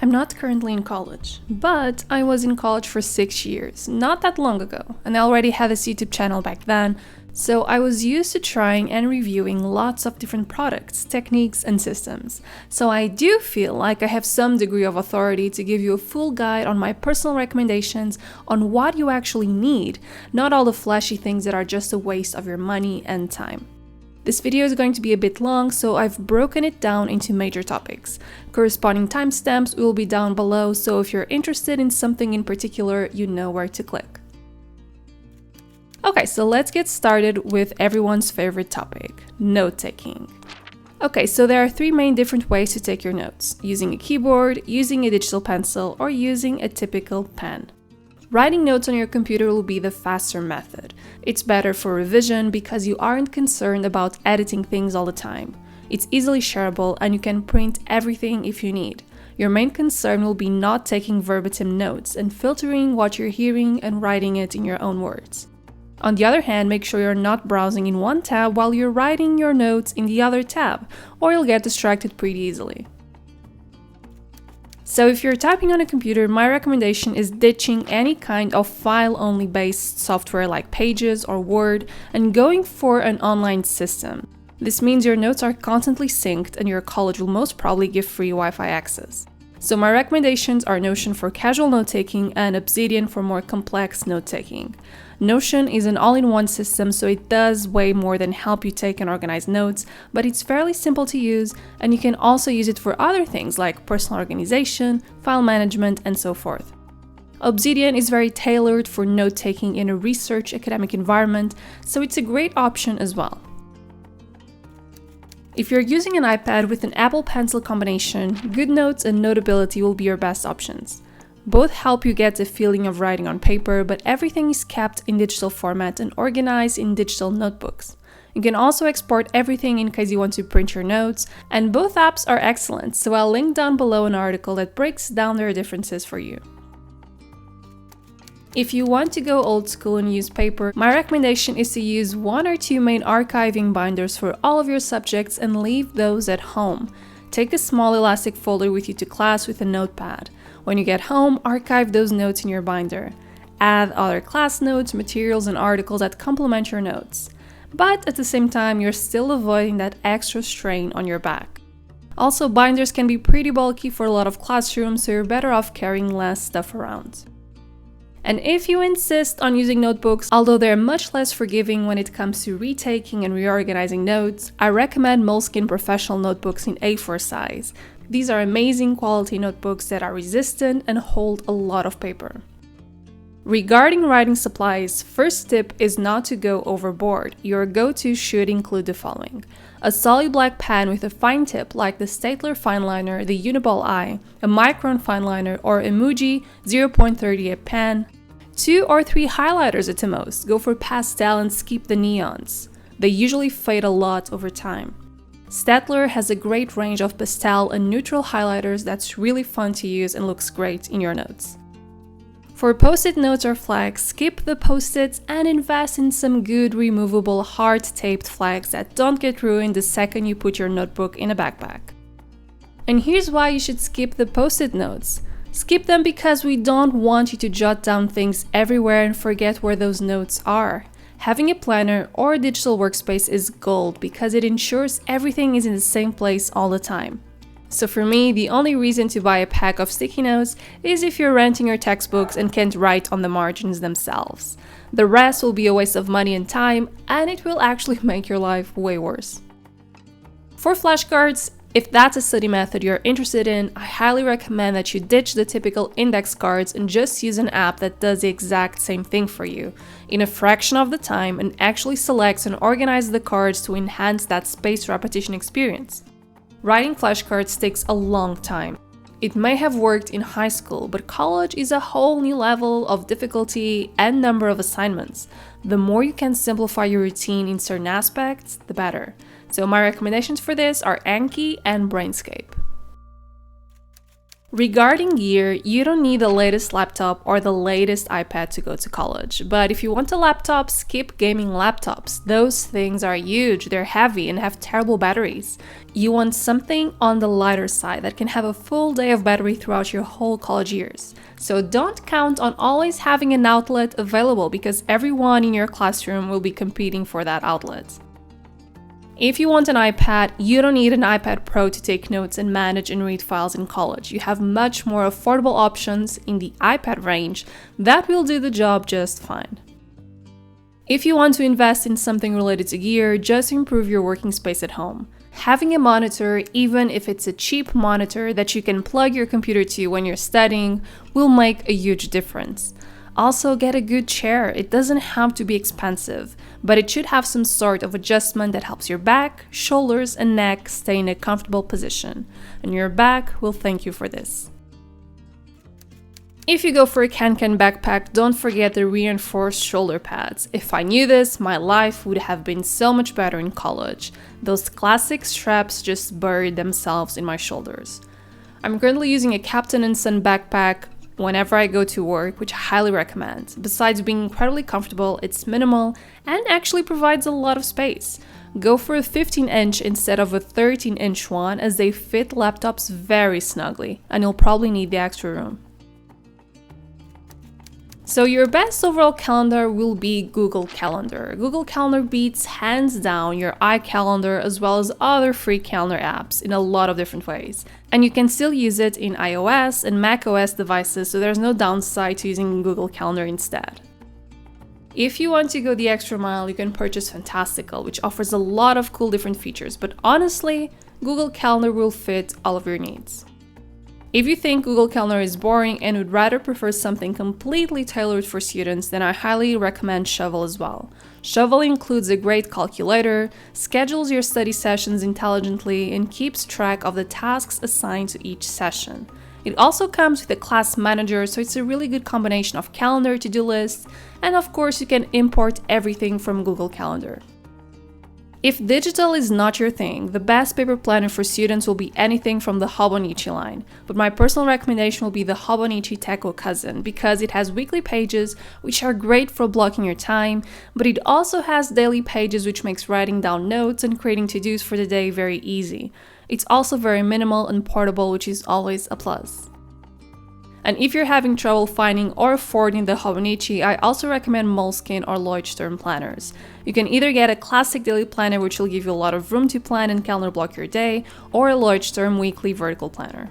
I'm not currently in college, but I was in college for 6 years, not that long ago, and I already had this YouTube channel back then, so I was used to trying and reviewing lots of different products, techniques, and systems. So I do feel like I have some degree of authority to give you a full guide on my personal recommendations on what you actually need, not all the flashy things that are just a waste of your money and time. This video is going to be a bit long, so I've broken it down into major topics. Corresponding timestamps will be down below, so if you're interested in something in particular, you know where to click. Okay, so let's get started with everyone's favorite topic, note-taking. Okay, so there are 3 main different ways to take your notes: using a keyboard, using a digital pencil, or using a typical pen. Writing notes on your computer will be the faster method. It's better for revision because you aren't concerned about editing things all the time. It's easily shareable and you can print everything if you need. Your main concern will be not taking verbatim notes and filtering what you're hearing and writing it in your own words. On the other hand, make sure you're not browsing in one tab while you're writing your notes in the other tab, or you'll get distracted pretty easily. So if you're typing on a computer, my recommendation is ditching any kind of file-only based software like Pages or Word and going for an online system. This means your notes are constantly synced and your college will most probably give free Wi-Fi access. So my recommendations are Notion for casual note-taking and Obsidian for more complex note-taking. Notion is an all-in-one system, so it does way more than help you take and organize notes, but it's fairly simple to use, and you can also use it for other things like personal organization, file management, and so forth. Obsidian is very tailored for note-taking in a research academic environment, so it's a great option as well. If you're using an iPad with an Apple Pencil combination, GoodNotes and Notability will be your best options. Both help you get the feeling of writing on paper, but everything is kept in digital format and organized in digital notebooks. You can also export everything in case you want to print your notes, and both apps are excellent, so I'll link down below an article that breaks down their differences for you. If you want to go old school and use paper, my recommendation is to use 1 or 2 main archiving binders for all of your subjects and leave those at home. Take a small elastic folder with you to class with a notepad. When you get home, archive those notes in your binder. Add other class notes, materials, and articles that complement your notes. But at the same time, you're still avoiding that extra strain on your back. Also, binders can be pretty bulky for a lot of classrooms, so you're better off carrying less stuff around. And if you insist on using notebooks, although they're much less forgiving when it comes to retaking and reorganizing notes, I recommend Moleskine Professional notebooks in A4 size. These are amazing quality notebooks that are resistant and hold a lot of paper. Regarding writing supplies, first tip is not to go overboard. Your go-to should include the following: a solid black pen with a fine tip like the Staedtler Fineliner, the Uniball I, a Micron Fineliner, or a Muji 0.38 pen, 2 or 3 highlighters at the most. Go for pastel and skip the neons. They usually fade a lot over time. Staedtler has a great range of pastel and neutral highlighters that's really fun to use and looks great in your notes. For post-it notes or flags, skip the post-its and invest in some good removable hard-taped flags that don't get ruined the second you put your notebook in a backpack. And here's why you should skip the post-it notes. Skip them because we don't want you to jot down things everywhere and forget where those notes are. Having a planner or a digital workspace is gold because it ensures everything is in the same place all the time. So for me, the only reason to buy a pack of sticky notes is if you're renting your textbooks and can't write on the margins themselves. The rest will be a waste of money and time, and it will actually make your life way worse. For flashcards, if that's a study method you're interested in, I highly recommend that you ditch the typical index cards and just use an app that does the exact same thing for you, in a fraction of the time, and actually selects and organizes the cards to enhance that spaced repetition experience. Writing flashcards takes a long time. It may have worked in high school, but college is a whole new level of difficulty and number of assignments. The more you can simplify your routine in certain aspects, the better. So my recommendations for this are Anki and Brainscape. Regarding gear, you don't need the latest laptop or the latest iPad to go to college. But if you want a laptop, skip gaming laptops. Those things are huge, they're heavy, and have terrible batteries. You want something on the lighter side that can have a full day of battery throughout your whole college years. So don't count on always having an outlet available because everyone in your classroom will be competing for that outlet. If you want an iPad, you don't need an iPad Pro to take notes and manage and read files in college. You have much more affordable options in the iPad range that will do the job just fine. If you want to invest in something related to gear, just improve your working space at home. Having a monitor, even if it's a cheap monitor that you can plug your computer to when you're studying, will make a huge difference. Also, get a good chair. It doesn't have to be expensive, but it should have some sort of adjustment that helps your back, shoulders, and neck stay in a comfortable position. And your back will thank you for this. If you go for a can-can backpack, don't forget the reinforced shoulder pads. If I knew this, my life would have been so much better in college. Those classic straps just buried themselves in my shoulders. I'm currently using a Captain & Son backpack whenever I go to work, which I highly recommend. Besides being incredibly comfortable, it's minimal and actually provides a lot of space. Go for a 15-inch instead of a 13-inch one as they fit laptops very snugly, and you'll probably need the extra room. So your best overall calendar will be Google Calendar. Google Calendar beats hands down your iCalendar as well as other free calendar apps in a lot of different ways. And you can still use it in iOS and macOS devices, so there's no downside to using Google Calendar instead. If you want to go the extra mile, you can purchase Fantastical, which offers a lot of cool different features, but honestly, Google Calendar will fit all of your needs. If you think Google Calendar is boring and would rather prefer something completely tailored for students, then I highly recommend Shovel as well. Shovel includes a great calculator, schedules your study sessions intelligently, and keeps track of the tasks assigned to each session. It also comes with a class manager, so it's a really good combination of calendar, to-do lists, and of course you can import everything from Google Calendar. If digital is not your thing, the best paper planner for students will be anything from the Hobonichi line, but my personal recommendation will be the Hobonichi Techo Cousin because it has weekly pages which are great for blocking your time, but it also has daily pages which makes writing down notes and creating to-dos for the day very easy. It's also very minimal and portable, which is always a plus. And if you're having trouble finding or affording the Hobonichi, I also recommend Moleskine or Leuchtturm planners. You can either get a classic daily planner which will give you a lot of room to plan and calendar block your day, or a Leuchtturm weekly vertical planner.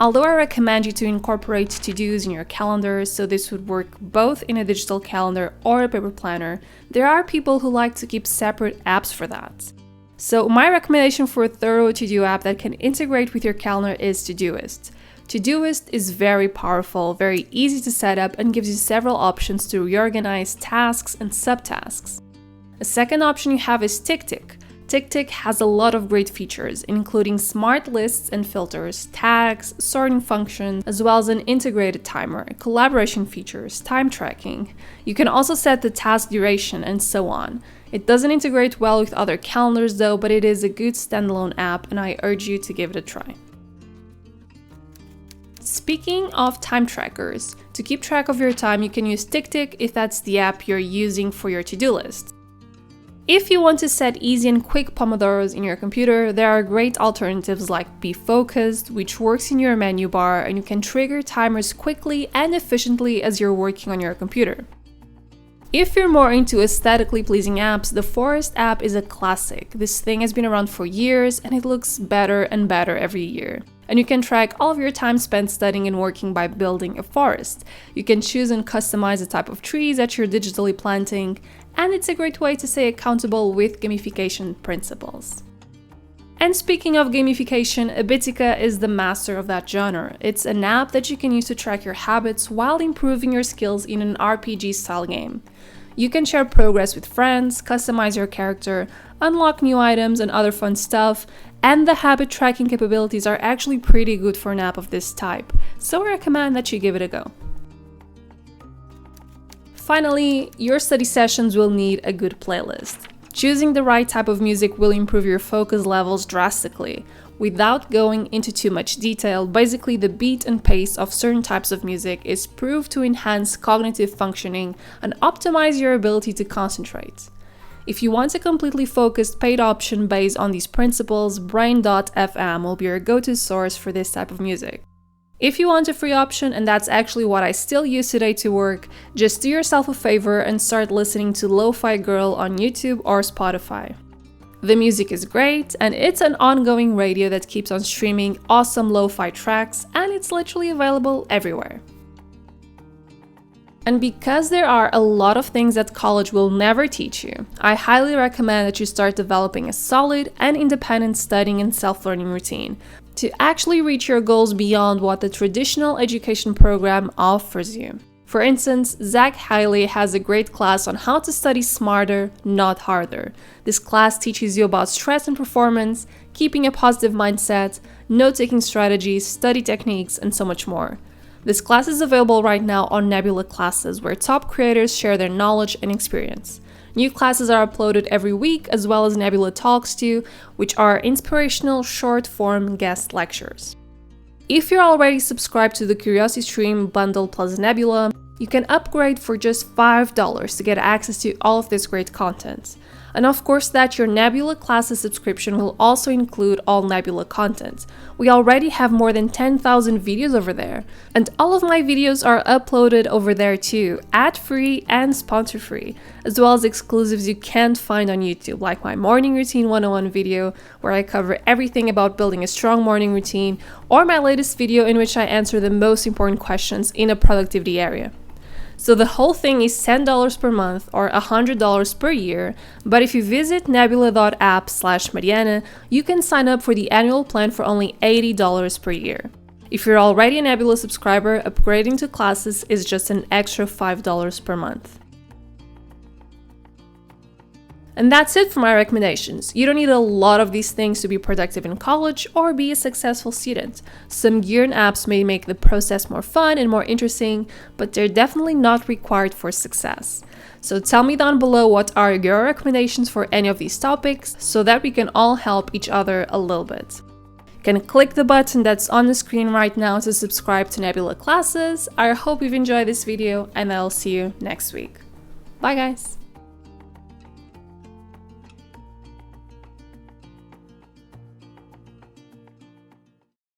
Although I recommend you to incorporate to-dos in your calendar, so this would work both in a digital calendar or a paper planner, there are people who like to keep separate apps for that. So my recommendation for a thorough to-do app that can integrate with your calendar is Todoist. Todoist is very powerful, very easy to set up, and gives you several options to reorganize tasks and subtasks. A second option you have is TickTick. TickTick has a lot of great features, including smart lists and filters, tags, sorting functions, as well as an integrated timer, collaboration features, time tracking. You can also set the task duration and so on. It doesn't integrate well with other calendars though, but it is a good standalone app and I urge you to give it a try. Speaking of time trackers, to keep track of your time you can use TickTick if that's the app you're using for your to-do list. If you want to set easy and quick pomodoros in your computer, there are great alternatives like Be Focused, which works in your menu bar and you can trigger timers quickly and efficiently as you're working on your computer. If you're more into aesthetically pleasing apps, the Forest app is a classic. This thing has been around for years and it looks better and better every year. And you can track all of your time spent studying and working by building a forest. You can choose and customize the type of trees that you're digitally planting, and it's a great way to stay accountable with gamification principles. And speaking of gamification, Abitica is the master of that genre. It's an app that you can use to track your habits while improving your skills in an RPG-style game. You can share progress with friends, customize your character, unlock new items and other fun stuff, and the habit tracking capabilities are actually pretty good for an app of this type, so I recommend that you give it a go. Finally, your study sessions will need a good playlist. Choosing the right type of music will improve your focus levels drastically. Without going into too much detail, basically the beat and pace of certain types of music is proved to enhance cognitive functioning and optimize your ability to concentrate. If you want a completely focused paid option based on these principles, Brain.fm will be your go-to source for this type of music. If you want a free option, and that's actually what I still use today to work, just do yourself a favor and start listening to Lo-Fi Girl on YouTube or Spotify. The music is great, and it's an ongoing radio that keeps on streaming awesome lo-fi tracks, and it's literally available everywhere. And because there are a lot of things that college will never teach you, I highly recommend that you start developing a solid and independent studying and self-learning routine to actually reach your goals beyond what the traditional education program offers you. For instance, Zach Hiley has a great class on how to study smarter, not harder. This class teaches you about stress and performance, keeping a positive mindset, note-taking strategies, study techniques, and so much more. This class is available right now on Nebula Classes, where top creators share their knowledge and experience. New classes are uploaded every week, as well as Nebula Talks too, which are inspirational short-form guest lectures. If you're already subscribed to the Curiosity Stream Bundle plus Nebula, you can upgrade for just $5 to get access to all of this great content. And of course that your Nebula Classes subscription will also include all Nebula content. We already have more than 10,000 videos over there, and all of my videos are uploaded over there too, ad-free and sponsor-free, as well as exclusives you can't find on YouTube, like my Morning Routine 101 video, where I cover everything about building a strong morning routine, or my latest video in which I answer the most important questions in a productivity area. So the whole thing is $10 per month or $100 per year, but if you visit nebula.app/Mariana, you can sign up for the annual plan for only $80 per year. If you're already a Nebula subscriber, upgrading to classes is just an extra $5 per month. And that's it for my recommendations. You don't need a lot of these things to be productive in college or be a successful student. Some gear and apps may make the process more fun and more interesting, but they're definitely not required for success. So tell me down below what are your recommendations for any of these topics so that we can all help each other a little bit. You can click the button that's on the screen right now to subscribe to Nebula Classes. I hope you've enjoyed this video, and I'll see you next week. Bye guys!